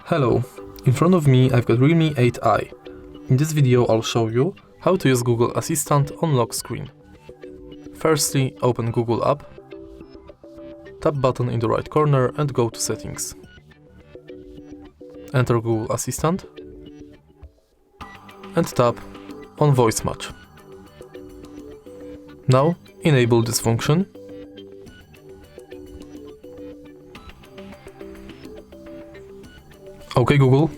Hello, in front of me I've got REALME 8i. In this video I'll show you how to use Google Assistant on lock screen. Firstly, open Google app, tap button in the right corner and go to settings. Enter Google Assistant and tap on voice match. Now enable this function. OK Google.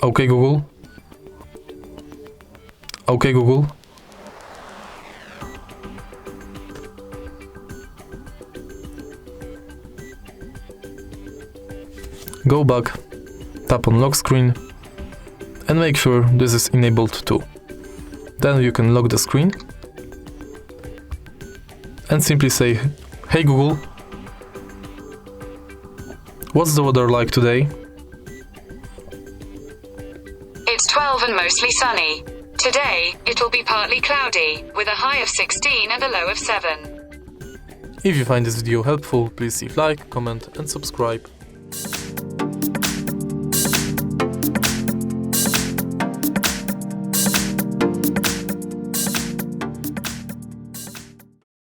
OK Google. OK Google. Go back, tap on lock screen and make sure this is enabled too. Then you can lock the screen and simply say, "Hey Google, what's the weather like today?" It's 12 and mostly sunny. Today, it'll be partly cloudy, with a high of 16 and a low of 7. If you find this video helpful, please leave like, comment and subscribe.